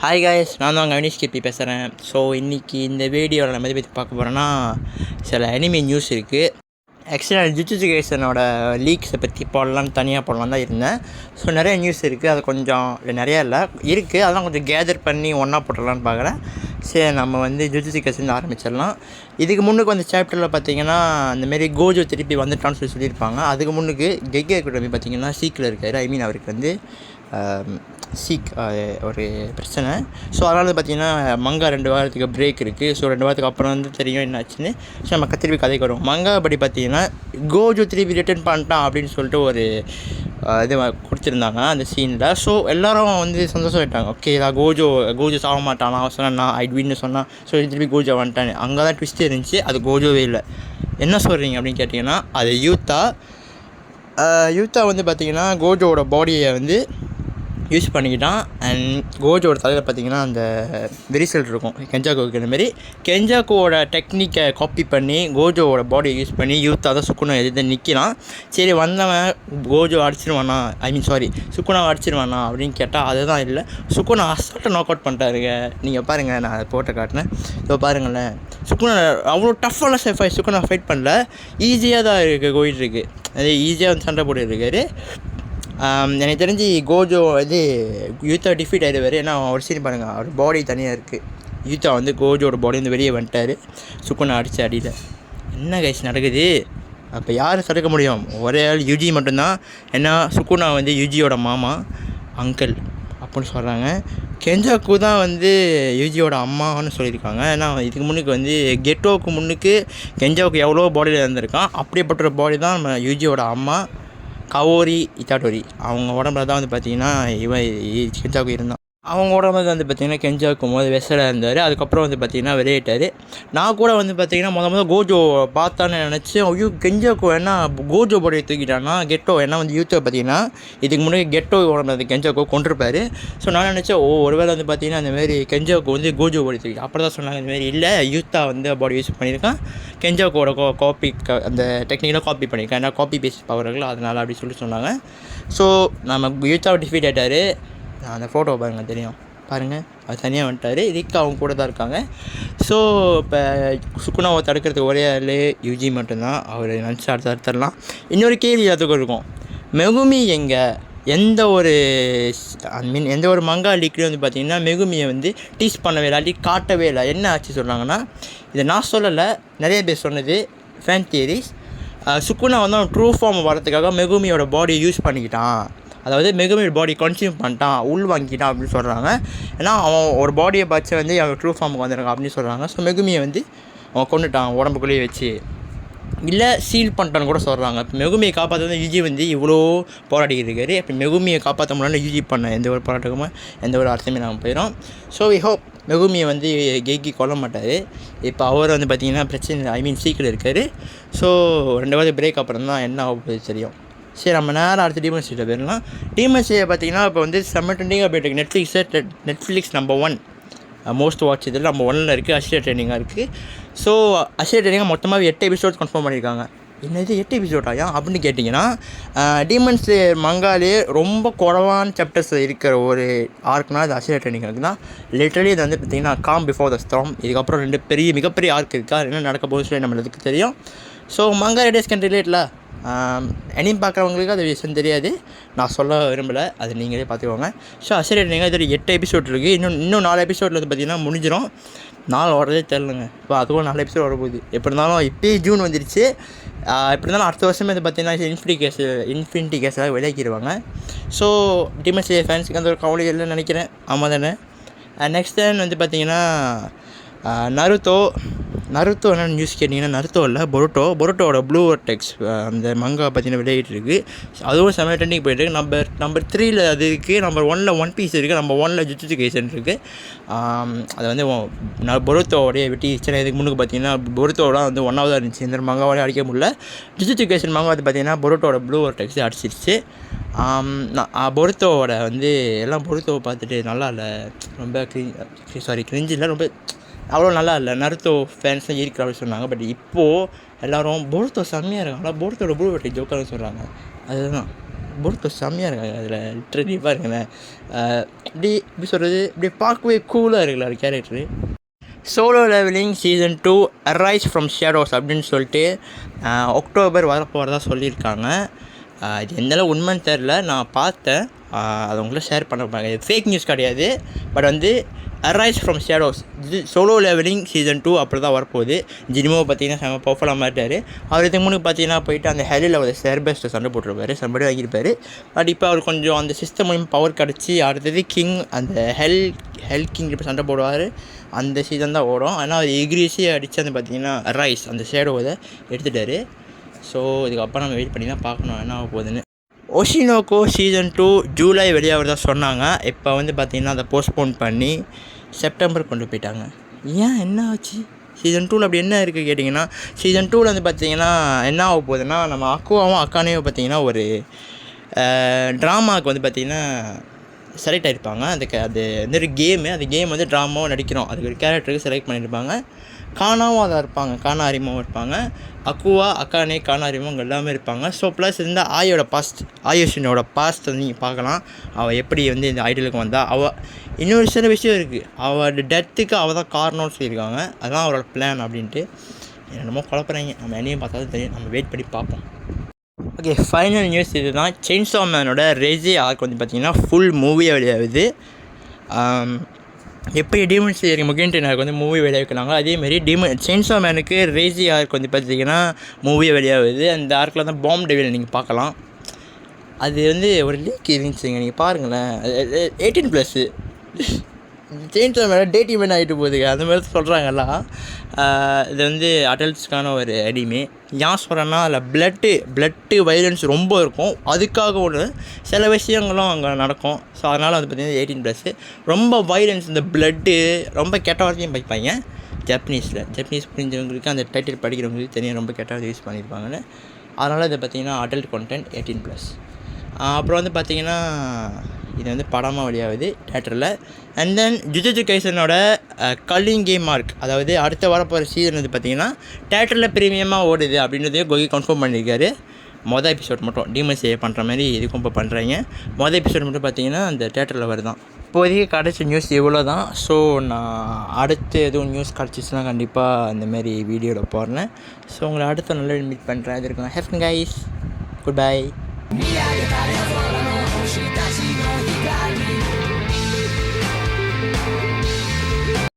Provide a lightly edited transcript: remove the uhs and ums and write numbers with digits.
Hi guys, நான் தான் Kavinesh KP பேசுகிறேன். ஸோ இன்றைக்கி இந்த வீடியோவில் நம்ம எதை பற்றி பார்க்க போகிறோன்னா, சில அனிமே நியூஸ் இருக்குது. ஆக்சுவலாக ஜுஜுட்சு கைசனோட லீக்ஸை பற்றி தனியாக போடலாம் தான் இருந்தேன். ஸோ நிறைய நியூஸ் இருக்குது, அது கொஞ்சம் நிறையா இல்லை இருக்குது, அதெல்லாம் கொஞ்சம் கேதர் பண்ணி ஒன்றா போட்டுடலான்னு பார்க்குறேன். சரி, நம்ம ஜுஜுட்சு கைசன் ஆரம்பிச்சிடலாம். இதுக்கு முன்னுக்கு சாப்டரில் பார்த்தீங்கன்னா இந்தமாரி கோஜோ திருப்பி வந்துட்டான்னு சொல்லியிருப்பாங்க. அதுக்கு முன்னுக்கு கெகே கூட பார்த்தீங்கன்னா சீக்கில் இருக்கார். அவருக்கு ஒரு பிரச்சனை. ஸோ அதனால் பார்த்திங்கன்னா மங்கா 2 வாரத்துக்கு பிரேக் இருக்குது. ஸோ 2 வாரத்துக்கு அப்புறம் தெரியும் என்னாச்சுன்னு. ஸோ நம்ம திருப்பி கதைக்கு வரும். மங்கா படி பார்த்திங்கன்னா கோஜோ திருப்பி ரிட்டர்ன் பண்ணிட்டான் அப்படின்னு சொல்லிட்டு ஒரு இது கொடுத்துருந்தாங்க அந்த சீனில். ஸோ எல்லோரும் சந்தோஷம் ஆகிட்டாங்க. ஓகே, கோஜோ சாக மாட்டானா சொன்னா ஐட்வின்னு சொன்னான். ஸோ திருப்பி கோஜோ வந்துட்டானே. அங்கே தான் ட்விஸ்ட் இருந்துச்சு. அது கோஜோவே இல்லை. என்ன சொல்கிறீங்க அப்படின்னு கேட்டிங்கன்னா, அது யூத்தா பார்த்திங்கன்னா கோஜோவோட பாடியை யூஸ் பண்ணிக்கிட்டான். அண்ட் கோஜோட தலையில் பார்த்திங்கன்னா அந்த விரிசல் இருக்கும் கெஞ்சாக்கோவுக்கு. இந்தமாரி கெஞ்சாக்கோவோட டெக்னிக்கை காப்பி பண்ணி கோஜோவோட பாடியை யூஸ் பண்ணி யூத்தாக தான் சுக்குனா எதிர்த்து நிற்கிறான். சரி, வந்தவன் கோஜோ அடிச்சிருவானா, சுக்குனாவை அடிச்சிருவானா அப்படின்னு கேட்டால் அதுதான் இல்லை. சுக்குனா அசால்ட்டை நாக் அவுட் பண்ணிட்டாருங்க. நீங்கள் பாருங்கள், நான் அதை போட்டு காட்டினேன். ஸோ பாருங்களேன், சுக்குனா அவ்வளோ டஃப்பான சுக்குனா ஃபைட் பண்ணல, ஈஸியாக தான் போயிட்டுருக்கு. அதே ஈஸியாக சண்டை போட்டுருக்காரு. எனக்கு தெரிஞ்சு கோஜோ யூத்தா டிஃபீட் ஆகிடுவார். ஏன்னா ஒரு சீன் பாருங்கள், அவர் பாடி தனியாக இருக்குது. யூத்தா கோஜோட பாடி வெளியே வந்துட்டார். சுக்குனா அடித்த அடியில் என்ன கைஸ் நடக்குது? அப்போ யார் தடுக்க முடியும்? ஒரே ஆள் யுஜி மட்டும்தான். ஏன்னா சுக்குனா யுஜியோட மாமா, அங்கிள் அப்படின்னு சொல்கிறாங்க. கெஞ்சாக்கு தான் யுஜியோட அம்மான்னு சொல்லியிருக்காங்க. ஏன்னா இதுக்கு முன்னுக்கு கெட்டோவுக்கு முன்னுக்கு கெஞ்சாவுக்கு எவ்வளோ பாடியில் இருந்திருக்கான். அப்படிப்பட்ட பாடி தான் நம்ம யுஜியோட அம்மா கவோரி இட்டாடோரி. அவங்க உடம்புல தான் பார்த்திங்கன்னா கெஞ்சாக்கு இருந்தான். அவங்க உடம்புல பார்த்திங்கன்னா கெஞ்சாக்கு வெசலாக இருந்தார். அதுக்கப்புறம் பார்த்திங்கன்னா வெளியிட்டார். நான் கூட பார்த்திங்கன்னா முதல் கோஜோ பார்த்தான்னு நினச்சேன். ஐயோ, கெஞ்சாக்கு என்ன கோஜோ பாடியை தூக்கிட்டான்னா கெட்டோ என்ன யூத்தை பார்த்திங்கன்னா இதுக்கு முன்னாடி கெட்டோ உடம்புல கெஞ்சாக்கு கொண்டிருப்பார். ஸோ நான் நினச்சேன், ஒருவேளை பார்த்திங்கன்னா அந்தமாரி கெஞ்சாக்கு கோஜோ பாடி தூக்கி. அப்புறம் தான் சொன்னாங்க இந்தமாரி இல்லை, யூத்தா பாடி யூஸ் பண்ணியிருக்கான், கெஞ்சாக்கோட காப்பி அந்த டெக்னிக்கெலாம் காப்பி பண்ணியிருக்கேன். ஏன்னா காப்பி பேஸ்ட் பவர்கள் அதனால் அப்படி சொன்னாங்க. ஸோ நம்ம யூத்தாவை டிஃபீட் ஆகிட்டார். அந்த ஃபோட்டோ பாருங்கள், தெரியும் பாருங்கள், அது தனியாக வந்துட்டார். இதுக்கு அவங்க கூட தான் இருக்காங்க. ஸோ இப்போ சுக்குனாவை தடுக்கிறதுக்கு ஒரே ஆள் யுஜி மட்டும்தான். அவர் நினச்சி தடுத்துடலாம். இன்னொரு கேள்வி அதுக்கும் இருக்கும், மெகுமி எங்கே? எந்த ஒரு மங்கா லீக்லேயும் பார்த்திங்கன்னா மெகுமியை டீஸ் பண்ணவே இல்லை, காட்டவே இல்லை. என்ன ஆச்சு சொல்கிறாங்கன்னா, இதை நான் சொல்லலை, நிறைய பேர் சொன்னது ஃபேன் தியரிஸ். சுக்குனா அவன் ட்ரூ ஃபார்ம் வரதுக்காக மெகுமியோட பாடியை யூஸ் பண்ணிக்கிட்டான். அதாவது மெகுமியோட பாடி கன்சியூம் பண்ணிட்டான், உள் வாங்கிட்டான் அப்படின்னு சொல்கிறாங்க. ஏன்னா அவன் ஒரு பாடியை பார்த்து அவன் ட்ரூ ஃபார்முக்கு வந்துருக்கான் அப்படின்னு சொல்கிறாங்க. ஸோ மெகுமியை அவன் கொண்டுட்டான் உடம்புக்குள்ளேயே வச்சு, இல்லை சீல் பண்ணிட்டான்னு கூட சொல்கிறாங்க. இப்போ மெகுமியை காப்பாற்ற யுஜி இவ்வளோ போராடிக்கிட்டு இருக்காரு. இப்போ மெகுமியை காப்பாற்ற முடியல, யுஜி பண்ண எந்த ஒரு போராட்டமும் எந்த ஒரு அர்த்தமே நாங்கள் போயிடும். ஸோ வி ஹோப் மெகுமியை கெய்கி கொல்ல மாட்டார். இப்போ அவர் பார்த்திங்கன்னா பிரச்சனை சீக்கிரம் இருக்கார். ஸோ 2 வாரம் பிரேக் அப்புறம் தான் என்ன ஆகுது தெரியும். சரி, நம்ம நேரம் அடுத்த டீமன் ஸ்லேயர் போயிடலாம். டீமன் ஸ்லேயர் பார்த்திங்கன்னா இப்போ செம்ம ட்ரெண்டிங்காக போய்ட்டு நெட்ஃப்ளிக்ஸ் நம்பர் 1 மோஸ்ட் வாட்ச் இதில் நம்பர் 1 இருக்குது. அசியா ட்ரெண்டிங்காக இருக்குது. ஸோ அசியா ட்ரெண்டிங்காக மொத்தமாக 8 எபிசோட்ஸ் கன்ஃபார்ம் பண்ணியிருக்காங்க. என்னது 8 எபிசோடாயா அப்படின்னு கேட்டிங்கன்னா, டீமன் ஸ்லேயர் மங்காலே ரொம்ப குறைவான சாப்டர்ஸ் இருக்கிற ஒரு ஆர்க்னா அது அசியா ட்ரெண்டிங் ஆர்க் தான். லிட்டரலி இது பார்த்திங்கன்னா காம் பிஃபோர் த ஸ்டார்ம். இதுக்கப்புறம் 2 மிகப்பெரிய ஆர்க் இருக்கா, என்ன நடக்க போகுது சொல்லி நம்மளுக்கு தெரியும். ஸோ மங்கா ரேடியஸ் கேன் ரிலேட்டில் அனிம் பார்க்குறவங்களுக்கு அது விஷயம் தெரியாது, நான் சொல்ல விரும்பலை, அது நீங்களே பார்த்துக்கோங்க. ஸோ அசியா ட்ரெண்டிங்காக இது 8 எபிசோட் இருக்குது. இன்னும் 4 எபிசோடில் பார்த்திங்கன்னா முடிஞ்சிடும். நாள் வரதே தெரிலங்க. இப்போ அதுவும் 4 எபிசோட் வரப்போகுது. எப்படி இருந்தாலும் இப்போயே ஜூன் வந்துடுச்சு. எப்படி இருந்தாலும் அடுத்த வருஷமே பார்த்திங்கன்னா இன்ஃபினிட்டி கேஸாக விளையாக்கிடுவாங்க. ஸோ டீமன் ஸ்லேயர் ஃபேன்ஸுக்கு அந்த ஒரு கவலை இல்லைன்னு நினைக்கிறேன். ஆமாம் தானே? நெக்ஸ்ட் டைம் பார்த்திங்கன்னா நருத்தோ என்ன நியூஸ் கேட்டிங்கன்னா, நருத்தோ இல்லை, பொருட்டோட ப்ளூ டெக்ஸ் அந்த மங்கா பார்த்திங்கன்னா வெளியிட்டிருக்கு. அதுவும் செம்ம ட்ரெண்டிங் போயிட்டுருக்கு. நம்பர் 3 அது இருக்குது. நம்பர் 1 ஒன் பீஸ் இருக்குது. நம்பர் 1 ஜுஜுட்சு கைசன் இருக்குது. அது பொருத்தோடைய வெட்டி சின்ன இதுக்கு முன்னுக்கு பார்த்திங்கன்னா பொருத்தோலாம் 1ஆவதாக இருந்துச்சு. இந்த மங்காவோட அடிக்க முடியல. ஜுஜுட்சு கைசன் மங்கா பார்த்திங்கன்னா பொருட்டோட ப்ளூ டெக்ஸ் அடிச்சிருச்சு. பொருத்தோட எல்லாம் பொருத்தோவை பார்த்துட்டு நல்லா இல்லை, ரொம்ப கிரிஞ்சு இல்லை, ரொம்ப அவ்வளோ நல்லா இல்லை. நருத்தோ ஃபேன்ஸ்லாம் இருக்கிற அப்படின்னு சொன்னாங்க. பட் இப்போது எல்லோரும் பொருத்தோ செம்மையாக இருக்காங்களா, பொருத்தோட ப்ளூ வெட்டி ஜோக்கர்னு சொல்கிறாங்க. அதுதான் பொருத்தோ செம்மையாக இருக்காங்க அதில் லிட்ரலி பாருங்களேன். இப்படி சொல்கிறது, இப்படி பார்க்கவே கூலாக இருக்குல்ல ஒரு character. Solo leveling season 2 arise from shadows அப்படின்னு சொல்லிட்டு அக்டோபர் வரப்போகிறதா சொல்லியிருக்காங்க. இது எந்தளவு உண்மைன்னு தெரில, நான் பார்த்தேன். அதை உங்களை ஷேர் பண்ண பாருங்க. இது ஃபேக் நியூஸ் கிடையாது, பட் வந்து அரைஸ் ஃப்ரம் ஷேடோஸ் இது சோலோ லெவலிங் சீசன் 2 அப்படி தான் வரப்போகுது. ஜினிமோ பார்த்தீங்கன்னா செம்ம பர்ஃபெக்டாக மாட்டார். அவர் இதுக்கு முன்னாடி பார்த்தீங்கன்னா போயிட்டு அந்த ஹெலில் ஒரு சேர்பேஸ்ட்டை சண்டை போட்டிருப்பாரு, சம்படி வாங்கியிருப்பார். பட் இப்போ அவர் கொஞ்சம் அந்த சிஸ்டம் மூலியம் பவர் கிடச்சி அடுத்தது கிங் அந்த ஹெல் கிங் இப்போ சண்டை போடுவார். அந்த சீசன் தான் ஓடும். ஆனால் அவர் எக்ரீஸே அடித்து அந்த பார்த்தீங்கன்னா ரைஸ் அந்த ஷேடோவை எடுத்துட்டார். ஸோ இதுக்கப்புறம் நம்ம வெயிட் பண்ணி தான் பார்க்கணும் என்ன ஆக போகுதுன்னு. ஒஷினோக்கோ சீசன் 2 ஜூலை வெளியாகிறதா சொன்னாங்க. இப்போ வந்து பார்த்திங்கன்னா அதை போஸ்ட்போன் பண்ணி செப்டம்பர் கொண்டு போயிட்டாங்க. ஏன் என்ன ஆச்சு? சீசன் 2 அப்படி என்ன இருக்குது கேட்டிங்கன்னா, சீசன் 2 வந்து பார்த்திங்கன்னா என்ன ஆக போகுதுன்னா, நம்ம அக்குவாவும் அக்கானையும் பார்த்திங்கன்னா ஒரு ட்ராமாவுக்கு வந்து பார்த்திங்கன்னா செலக்ட் ஆகிருப்பாங்க. அது வந்து ஒரு கேமு, அந்த கேம் வந்து ட்ராமாவும் நடிக்கிறோம், அதுக்கு ஒரு கேரக்டருக்கு செலக்ட் பண்ணியிருப்பாங்க. கானாவும் அதாக இருப்பாங்க, கானா அரிமாவும் இருப்பாங்க. அக்குவா அக்கானே கானா அரிமா அவங்க எல்லாமே இருப்பாங்க. ஸோ ப்ளஸ் இந்த ஆயுஷனோட பாஸ்ட் வந்து நீங்கள் பார்க்கலாம். அவள் எப்படி வந்து இந்த ஐடலுக்கு வந்தால். அவள் இன்னொரு சில விஷயம் இருக்குது, அவளோட டெத்துக்கு அவள் தான் காரணம்னு சொல்லியிருக்காங்க. அதுதான் அவரோட பிளான் அப்படின்ட்டு. என்னமோ குழப்பறாங்க, நம்ம என்னையும் பார்த்தாலும் தெரியும், நம்ம வெயிட் பண்ணி பார்ப்போம். ஓகே, ஃபைனல் நியூஸ் இது தான். செயின்சா மேனோட ரேஜி ஆர்க் வந்து பார்த்திங்கன்னா ஃபுல் மூவியாக வெளியாகுது. எப்படி டீமன் ஸ்லேயருக்கு முகேன் ட்ரெயினருக்கு வந்து மூவி வெளியாக்குனாங்க, அதேமாரி செயின்சா மேனுக்கு ரேஜி ஆர்க் வந்து பார்த்திங்கன்னா மூவியை வெளியாகுது. அந்த ஆர்க்கில் தான் பாம் டெவில் நீங்கள் பார்க்கலாம். அது வந்து ஒரு லீக் இருந்துச்சுங்க, நீங்கள் பாருங்களேன். 18+. செயின்சா மேலே டேட்டிங் மேன் ஆகிட்டு போகுதுங்க, அந்த மாதிரி சொல்கிறாங்கல்லாம். இது வந்து அடல்ட்ஸ்க்கான ஒரு அடிமை. ஏன் சொல்கிறேன்னா அதில் பிளட்டு வைலன்ஸ் ரொம்ப இருக்கும். அதுக்காக சில விஷயங்களும் அங்கே நடக்கும். ஸோ அதனால் வந்து பார்த்திங்கன்னா 18+. ரொம்ப வைலன்ஸ், இந்த பிளட்டு ரொம்ப கெட்ட வார்த்தையும் படிப்பாங்க ஜப்பனீஸ் புரிஞ்சவங்களுக்கு, அந்த டைட்டில் படிக்கிறவங்களுக்கு தெரியும் ரொம்ப கெட்ட வார்த்தை யூஸ் பண்ணியிருப்பாங்கன்னு. அதனால் இதை பார்த்திங்கன்னா அடல்ட் கண்டென்ட் 18+. அப்புறம் வந்து பார்த்திங்கன்னா இது வந்து படமாக வெளியாகுது தேட்டரில். அண்ட் தென் ஜுஜுட்சு கைசனோட கல்லிங் கேம் மார்க், அதாவது அடுத்த வரப்போகிற சீசன் வந்து பார்த்திங்கன்னா தேட்டரில் ப்ரீமியமாக ஓடுது அப்படின்றதையும் கோகி கன்ஃபார்ம் பண்ணியிருக்காரு. மொதல் எபிசோட் மட்டும் டீமன் சேவ் பண்ணுற மாதிரி இதுக்கும் இப்போ பண்ணுறாங்க. மொதல் எபிசோட் மட்டும் பார்த்திங்கன்னா அந்த தேட்டரில் வருதான். இப்போதைக்கு கிடச்ச நியூஸ் இவ்வளோ தான். ஸோ நான் அடுத்து எதுவும் நியூஸ் கிடச்சிச்சுன்னா கண்டிப்பாக அந்தமாரி வீடியோவில் போடுறேன். ஸோ உங்களை அடுத்த நல்ல மீட் பண்ணுறேன். அது இருக்கும். Have guys, good bye.